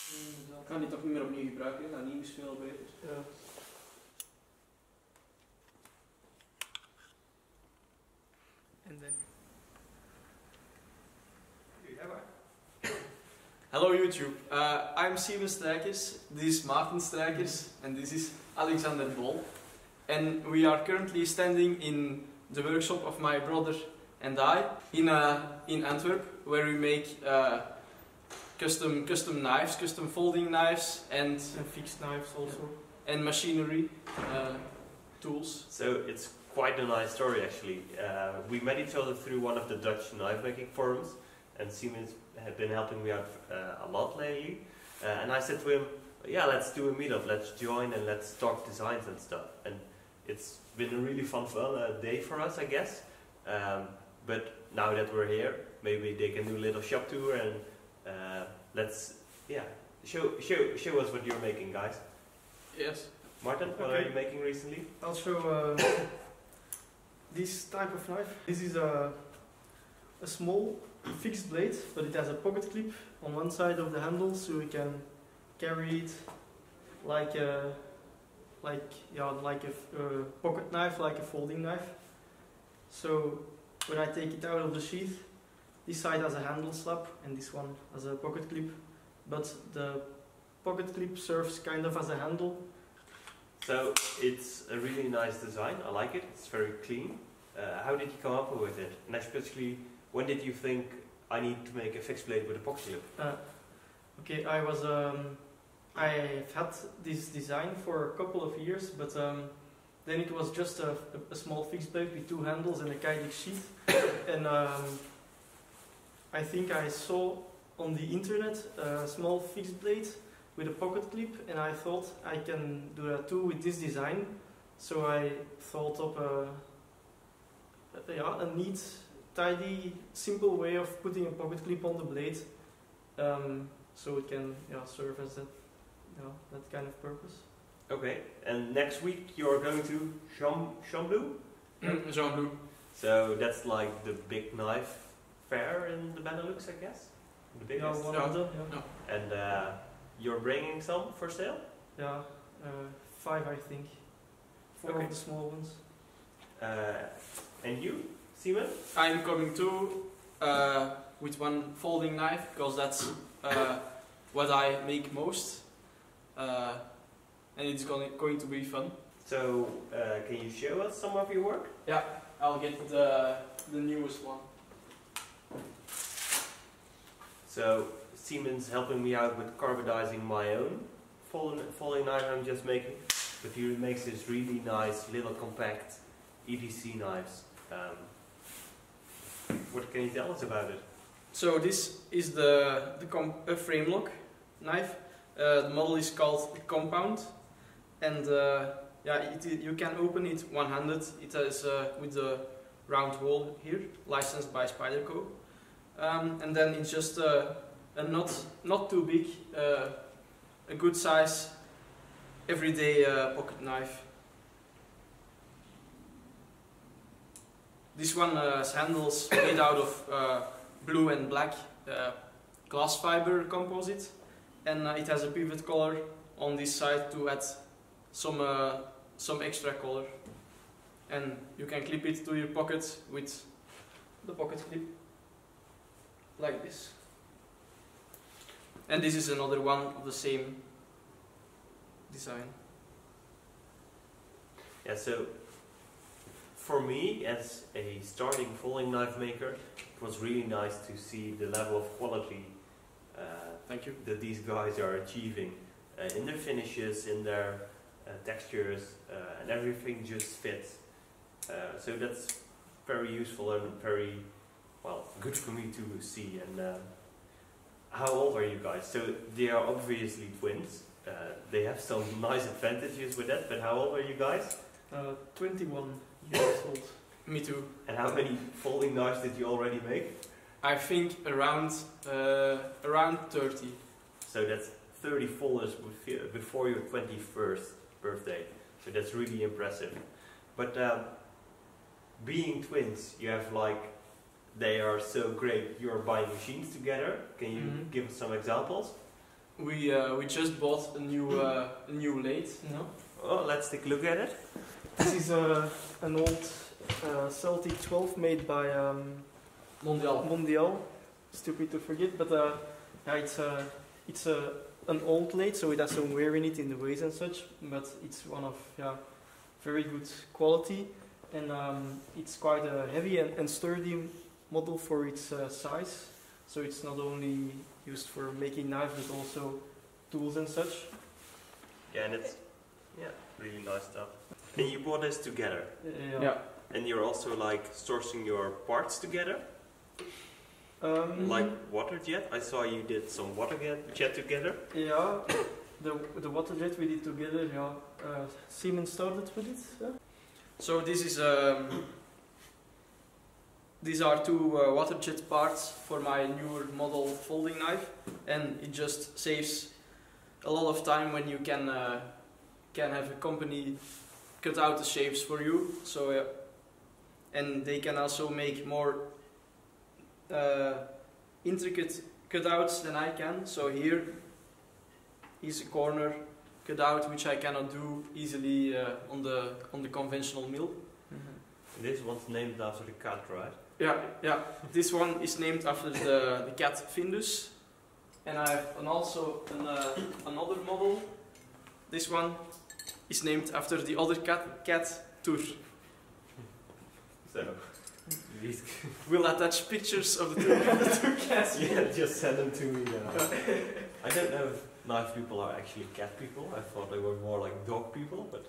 Ik kan die toch niet meer opnieuw gebruiken, dat nieuw is veel beter. Ja. En dan... Hello YouTube, I'm Simen Stryckers, this is Maarten Stryckers, and this is Alexander Bol. And we are currently standing in the workshop of my brother and I in Antwerp, where we make custom knives, custom folding knives, and fixed knives also. And machinery tools. So it's quite a nice story actually. We met each other through one of the Dutch knife making forums, and Siemens had been helping me out a lot lately. And I said to him, yeah, let's do a meetup, let's join and let's talk designs and stuff. And it's been a really fun day for us, I guess. But now that we're here, maybe they can do a little shop tour and let's show us what you're making, guys. Yes. Maarten, what are you making recently? I'll show this type of knife. This is a small fixed blade, but it has a pocket clip on one side of the handle, so we can carry it like a pocket knife, like a folding knife. So when I take it out of the sheath, this side has a handle slab and this one has a pocket clip, but the pocket clip serves kind of as a handle. So it's a really nice design, I like it, it's very clean. How did you come up with it? And especially, when did you think I need to make a fixed blade with a pocket clip? Okay, I've had this design for a couple of years, but then it was just a small fixed blade with two handles and a Kydex sheath. And I think I saw on the internet a small fixed blade with a pocket clip, and I thought I can do that too with this design. So I thought up a neat, tidy, simple way of putting a pocket clip on the blade, so it can serve as that kind of purpose. Okay, and next week you're going to Chamblu? Chamblu. So that's like the big knife fair in the Benelux, I guess? The biggest? One of them, yeah. And you're bringing some for sale? Yeah, 5 I think. 4 of the small ones. And you, Simen? I'm coming too with one folding knife, because that's what I make most. And it's going to be fun. So, can you show us some of your work? Yeah, I'll get the newest one. So, Simen's helping me out with carbonizing my own folding knife I'm just making. But he makes this really nice, little compact EDC knives. What can you tell us about it? So this is the frame lock knife. The model is called the Compound, and you can open it one-handed. It is with the round hole here, licensed by Spyderco, and then it's just a not too big, a good size, everyday pocket knife. This one has handles made out of blue and black glass fiber composite, and it has a pivot collar on this side to add some extra color. And you can clip it to your pocket with the pocket clip, like this. And this is another one of the same design. Yeah, so for me, as a starting folding knife maker, it was really nice to see the level of quality Thank you. that these guys are achieving in their finishes, in their textures, and everything just fits. So that's very useful and very good for me to see. And how old are you guys? So they are obviously twins. They have some nice advantages with that. But how old are you guys? 21 years old. Me too. And how many folding knives did you already make? I think around 30. So that's 30 folders before your 21st birthday. So that's really impressive. But being twins, you have they are so great. You are buying machines together. Can you give us some examples? We just bought a new lathe. No? Oh, let's take a look at it. This is an old Celtic 12 made by Mondial. Stupid to forget, but yeah, it's an old lathe, so it has some wear in it in the ways and such. But it's one of very good quality, and it's quite a heavy and sturdy model for its size. So it's not only used for making knives, but also tools and such. Yeah, and it's really nice stuff. And you bought this together. Yeah. And you're also like sourcing your parts together. Like water jet. I saw you did some water jet together. Yeah, the water jet we did together. Yeah, Simen started with it. Yeah? So this is these are two water jet parts for my newer model folding knife, and it just saves a lot of time when you can have a company cut out the shapes for you. So and they can also make more intricate cutouts than I can. So here is a corner cutout which I cannot do easily on the conventional mill. Mm-hmm. This one's named after the cat, right? Yeah. This one is named after the cat Findus, and I have also another model. This one is named after the other cat Tur. So, we'll attach pictures of the two cats. Yeah, just send them to me. I don't know if knife people are actually cat people. I thought they were more like dog people, but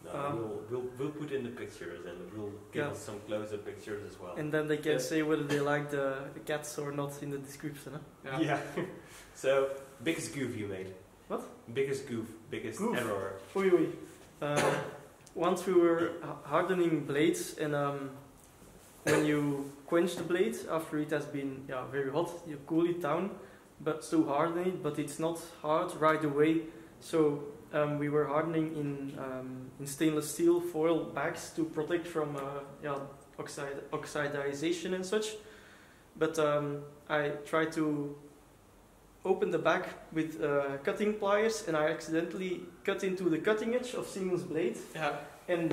no, we'll put in the pictures and we'll give us some closer pictures as well. And then they can say whether they like the cats or not in the description. Huh? Yeah. So, biggest goof you made? What? Biggest goof, biggest error. Oui. Once we were hardening blades, and when you quench the blade after it has been very hot, you cool it down, but to harden it. But it's not hard right away. So we were hardening in stainless steel foil bags to protect from oxidization and such. But I tried to open the bag with cutting pliers, and I accidentally cut into the cutting edge of Simen's blade. Yeah. And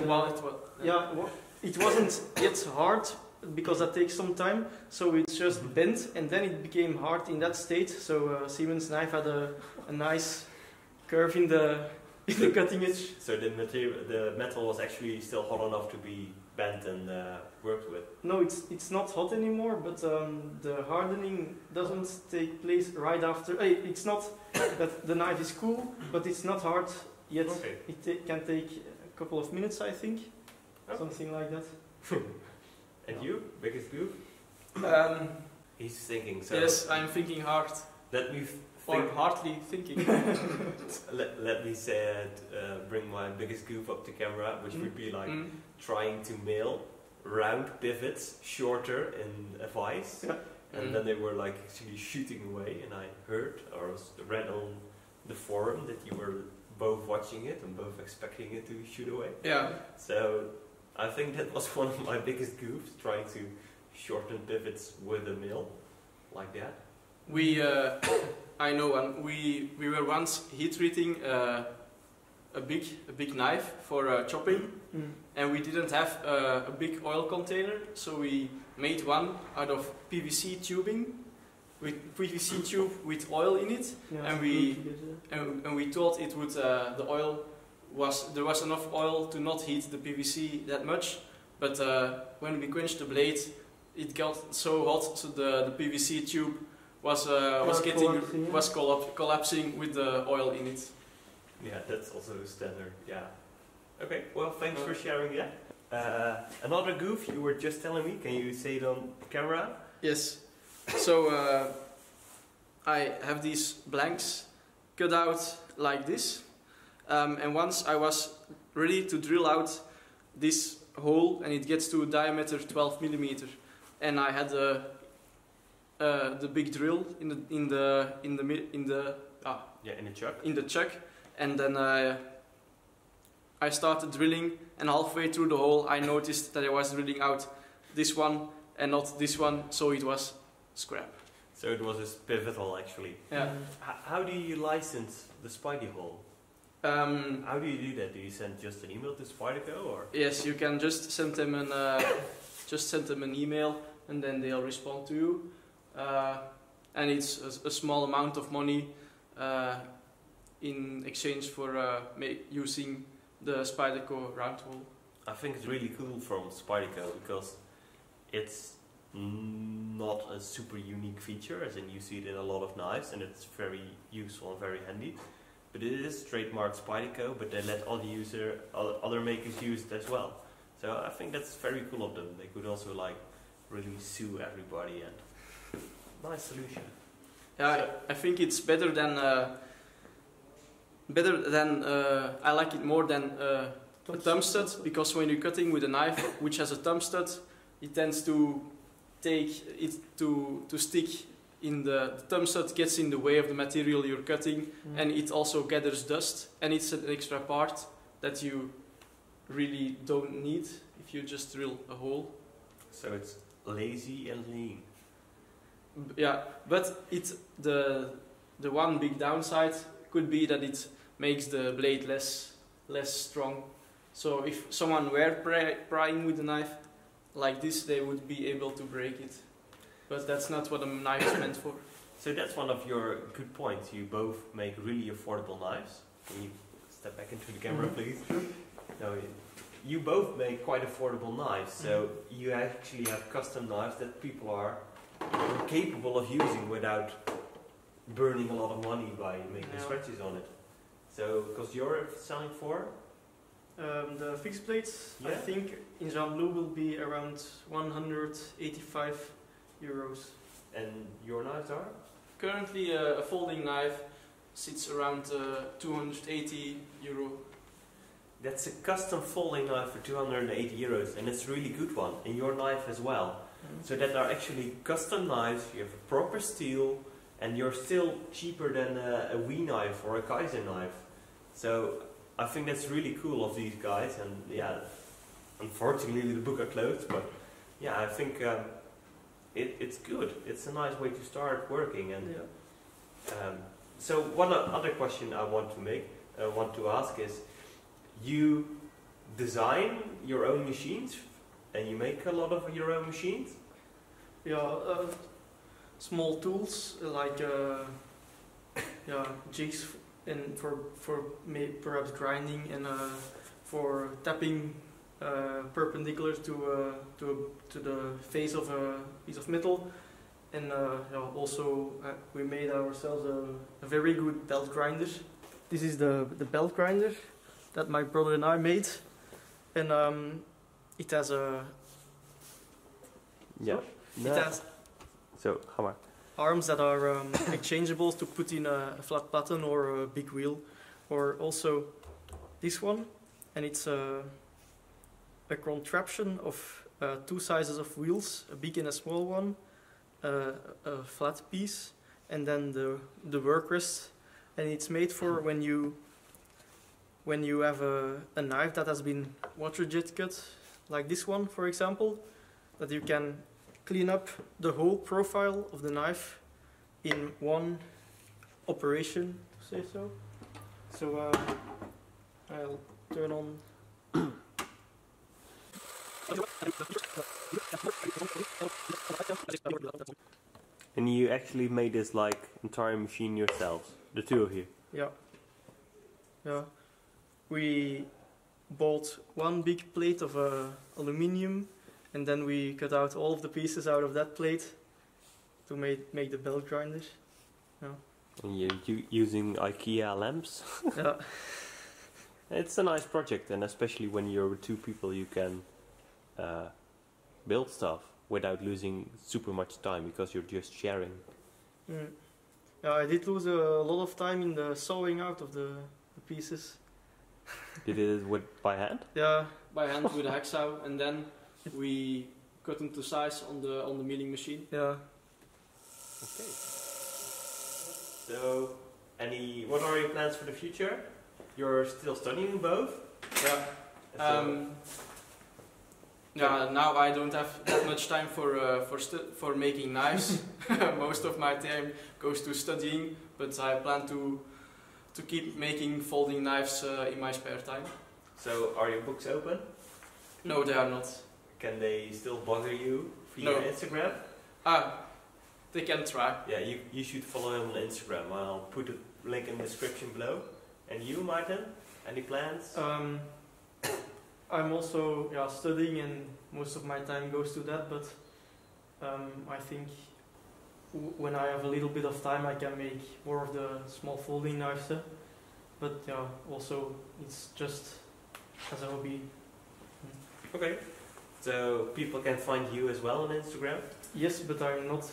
it wasn't yet hard because that takes some time. So it's just bent, and then it became hard in that state. So Simen's knife had a nice curve in the cutting edge. So the metal was actually still hot enough to be bent and worked with. No, it's not hot anymore, but the hardening doesn't take place right after. It's not that the knife is cool, but it's not hard yet. Okay. It can take a couple of minutes, I think, something like that. And you, biggest goof? He's thinking. So yes, I'm thinking hard. Let me or hardly thinking. let me say bring my biggest goof up to camera, which would be like trying to nail round pivots shorter in a vise, and then they were like actually shooting away, and I heard or read on the forum that you were both watching it and both expecting it to shoot away. Yeah. So I think that was one of my biggest goofs, trying to shorten pivots with a mill like that. I know, and we were once heat treating a big knife for chopping, and we didn't have a big oil container, so we made one out of PVC tubing, with PVC tube with oil in it, and we thought it would there was enough oil to not heat the PVC that much, but when we quenched the blade, it got so hot, so the PVC tube was collapsing with the oil in it. Yeah, that's also standard. Yeah. Okay. Well, thanks for sharing that. Another goof you were just telling me. Can you say it on camera? Yes. So I have these blanks cut out like this, and once I was ready to drill out this hole, and it gets to a diameter 12 millimeter, and I had the big drill in the chuck, and then I started drilling, and halfway through the hole I noticed that I was drilling out this one and not this one, so it was scrap. So it was a pivotal actually. Yeah. How do you license the Spidey hole? How do you do that? Do you send just an email to Spyderco or? Yes, you can just send them an email, and then they'll respond to you. And it's a small amount of money in exchange for using the Spyderco round hole. I think it's really cool from Spyderco because it's not a super unique feature, as in you see it in a lot of knives, and it's very useful and very handy. But it is trademarked Spyderco, but they let other makers use it as well. So I think that's very cool of them. They could also like really sue everybody, and nice solution. Yeah, so I think it's better than I like it more than a thumb stud, because when you're cutting with a knife which has a thumb stud, it tends to take it to stick in the thumb stud gets in the way of the material you're cutting, and it also gathers dust, and it's an extra part that you really don't need if you just drill a hole. So it's lazy and lean. Yeah, but the one big downside could be that it makes the blade less strong. So if someone were prying with a knife like this, they would be able to break it. But that's not what a knife is meant for. So that's one of your good points. You both make really affordable knives. Can you step back into the camera, please? No, you both make quite affordable knives. So you actually have custom knives that people are capable of using without burning a lot of money by making scratches on it. So, because you're selling for? The fixed plates, I think in Jean-Blou will be around 185 euros. And your knives are? Currently a folding knife sits around 280 euro. That's a custom folding knife for 280 euros, and it's a really good one. And your knife as well. So that are actually custom knives, you have a proper steel, and you're still cheaper than a Wii knife or a Kaiser knife. So I think that's really cool of these guys, and yeah, unfortunately the book are closed, but yeah, I think it's good. It's a nice way to start working. And so one other question I want to ask is, you design your own machines, and you make a lot of your own machines? Yeah, small tools like jigs and for perhaps grinding, and for tapping perpendicular to the face of a piece of metal, and also we made ourselves a very good belt grinder. This is the belt grinder that my brother and I made, and it has a arms that are exchangeable to put in a flat button or a big wheel, or also this one, and it's a contraption of two sizes of wheels, a big and a small one, a flat piece, and then the work rest, and it's made for when you have a knife that has been water jet cut, like this one for example, that you can clean up the whole profile of the knife in one operation, to say so. So I'll turn on. And you actually made this like entire machine yourselves, the two of you? Yeah. We bought one big plate of aluminium, and then we cut out all of the pieces out of that plate to make the belt grinders. Yeah. And you using IKEA lamps? Yeah. It's a nice project, and especially when you're with two people, you can build stuff without losing super much time because you're just sharing. Yeah, I did lose a lot of time in the sawing out of the pieces. You did it by hand? Yeah, by hand with a hacksaw, and then we cut them to size on the milling machine. Yeah. Okay. So, what are your plans for the future? You're still studying both? Yeah. Yeah, now I don't have that much time for making knives. Most of my time goes to studying, but I plan to keep making folding knives in my spare time. So, are your books open? No, they are not. Can they still bother you via No. Instagram? They can try. Yeah, you should follow him on Instagram. I'll put a link in the description below. And you, Maarten? Any plans? I'm also studying, and most of my time goes to that. But I think when I have a little bit of time, I can make more of the small folding knives. But yeah, also it's just as a hobby. Okay. So people can find you as well on Instagram? Yes, but I'm not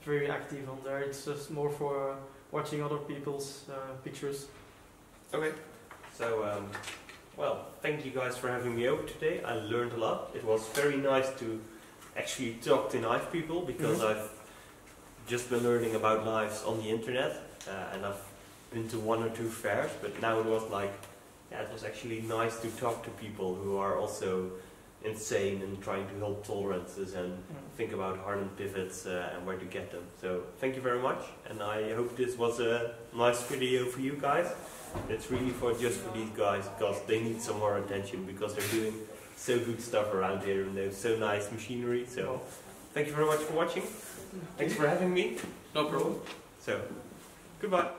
very active on there. It's just more for watching other people's pictures. Okay. So, well, thank you guys for having me over today. I learned a lot. It was very nice to actually talk to knife people, because I've just been learning about knives on the internet, and I've been to 1 or 2 fairs, but now it was like, it was actually nice to talk to people who are also insane and trying to help tolerances and think about hardened pivots and where to get them. So thank you very much, and I hope this was a nice video for you guys. It's really just for these guys, because they need some more attention, because they're doing so good stuff around here and they have so nice machinery. So thank you very much for watching. Thanks for having me. No problem. So goodbye.